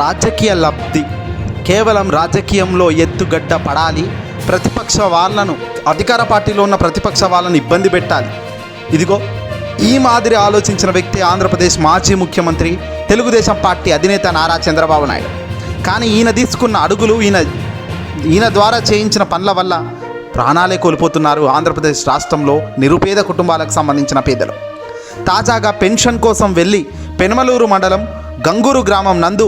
రాజకీయ లబ్ధి, కేవలం రాజకీయంలో ఎత్తుగడ్డ పడాలి, ప్రతిపక్ష వాళ్ళను, అధికార పార్టీలో ఉన్న ప్రతిపక్ష వాళ్ళను ఇబ్బంది పెట్టాలి. ఇదిగో ఈ మాదిరి ఆలోచించిన వ్యక్తి ఆంధ్రప్రదేశ్ మాజీ ముఖ్యమంత్రి, తెలుగుదేశం పార్టీ అధినేత నారా చంద్రబాబు నాయుడు. కానీ ఈయన తీసుకున్న అడుగులు, ఈయన ద్వారా చేయించిన పనుల వల్ల ప్రాణాలే కోల్పోతున్నారు ఆంధ్రప్రదేశ్ రాష్ట్రంలో నిరుపేద కుటుంబాలకు సంబంధించిన పేదలు. తాజాగా పెన్షన్ కోసం వెళ్ళి పెనమలూరు మండలం గంగూరు గ్రామం నందు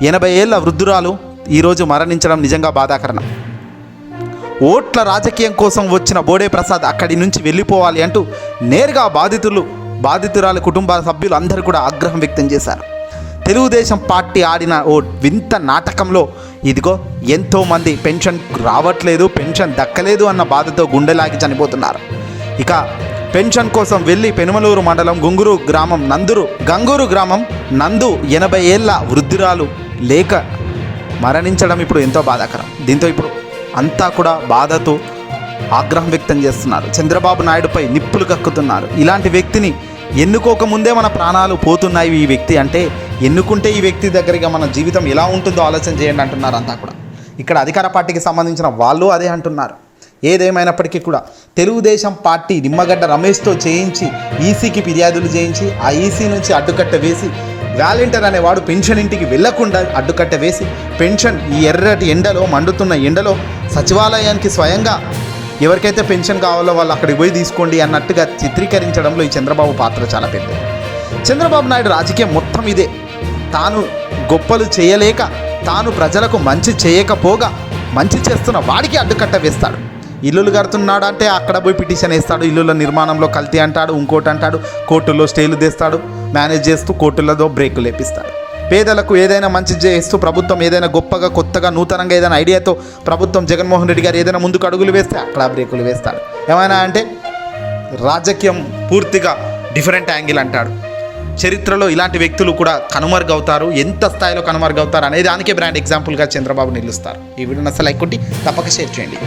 80 ఏళ్ల వృద్ధురాలు ఈరోజు మరణించడం నిజంగా బాధాకరణం. ఓట్ల రాజకీయం కోసం వచ్చిన బోడే ప్రసాద్ అక్కడి నుంచి వెళ్ళిపోవాలి అంటూ నేరుగా బాధితురాలి కుటుంబ సభ్యులు అందరూ కూడా ఆగ్రహం వ్యక్తం చేశారు. తెలుగుదేశం పార్టీ ఆడిన ఓ వింత నాటకంలో ఇదిగో ఎంతోమంది పెన్షన్ రావట్లేదు, పెన్షన్ దక్కలేదు అన్న బాధతో గుండెలాగి చనిపోతున్నారు. ఇక పెన్షన్ కోసం వెళ్ళి పెనుమలూరు మండలం గంగూరు గ్రామం నందు 80 ఏళ్ల వృద్ధురాలు లేక మరణించడం ఇప్పుడు ఎంతో బాధాకరం. దీంతో ఇప్పుడు అంతా కూడా బాధతో ఆగ్రహం వ్యక్తం చేస్తున్నారు. చంద్రబాబు నాయుడుపై నిప్పులు కక్కుతున్నారు. ఇలాంటి వ్యక్తిని ఎన్నుకోకముందే మన ప్రాణాలు పోతున్నాయి. ఈ వ్యక్తి అంటే ఎన్నుకుంటే ఈ వ్యక్తి దగ్గరగా మన జీవితం ఎలా ఉంటుందో ఆలోచన చేయండి అంటున్నారు అంతా కూడా. ఇక్కడ అధికార పార్టీకి సంబంధించిన వాళ్ళు అదే అంటున్నారు. ఏదేమైనప్పటికీ కూడా తెలుగుదేశం పార్టీ నిమ్మగడ్డ రమేష్తో చేయించి ఈసీకి ఫిర్యాదులు చేయించి ఆ ఈసీ నుంచి అడ్డుకట్ట వేసి వాలంటీర్ అనేవాడు పెన్షన్ ఇంటికి వెళ్లకుండా అడ్డుకట్ట వేసి పెన్షన్ ఈ ఎర్రటి ఎండలో, మండుతున్న ఎండలో సచివాలయానికి స్వయంగా ఎవరికైతే పెన్షన్ కావాలో వాళ్ళు అక్కడికి పోయి తీసుకోండి అన్నట్టుగా చిత్రీకరించడంలో ఈ చంద్రబాబు పాత్ర చాలా పెద్దది. చంద్రబాబు నాయుడు రాజకీయం మొత్తం ఇదే. తాను గొప్పలు చేయలేక, తాను ప్రజలకు మంచి చేయకపోగా మంచి చేస్తున్న వాడికి అడ్డుకట్ట వేస్తాడు. ఇల్లులు కడుతున్నాడు అంటే అక్కడ పోయి పిటిషన్ వేస్తాడు, ఇల్లుల నిర్మాణంలో కల్తీ అంటాడు, ఇంకోటి అంటాడు, కోర్టుల్లో స్టేలు తెస్తాడు, మేనేజ్ చేస్తూ కోర్టులతో బ్రేకులు లేపిస్తాడు. పేదలకు ఏదైనా మంచి చేస్తూ ప్రభుత్వం ఏదైనా గొప్పగా కొత్తగా నూతనంగా ఏదైనా ఐడియాతో ప్రభుత్వం జగన్మోహన్ రెడ్డి గారు ఏదైనా ముందుకు అడుగులు వేస్తే అక్కడ బ్రేకులు వేస్తాడు. ఏమైనా అంటే రాజకీయం పూర్తిగా డిఫరెంట్ యాంగిల్ అంటాడు. చరిత్రలో ఇలాంటి వ్యక్తులు కూడా కనుమరుగవుతారు. ఎంత స్థాయిలో కనుమరుగవుతారు అనేది దానికే బ్రాండ్ ఎగ్జాంపుల్గా చంద్రబాబు నిలుస్తారు. ఈ వీడియోని అసలు లైక్ కొట్టి తప్పక షేర్ చేయండి.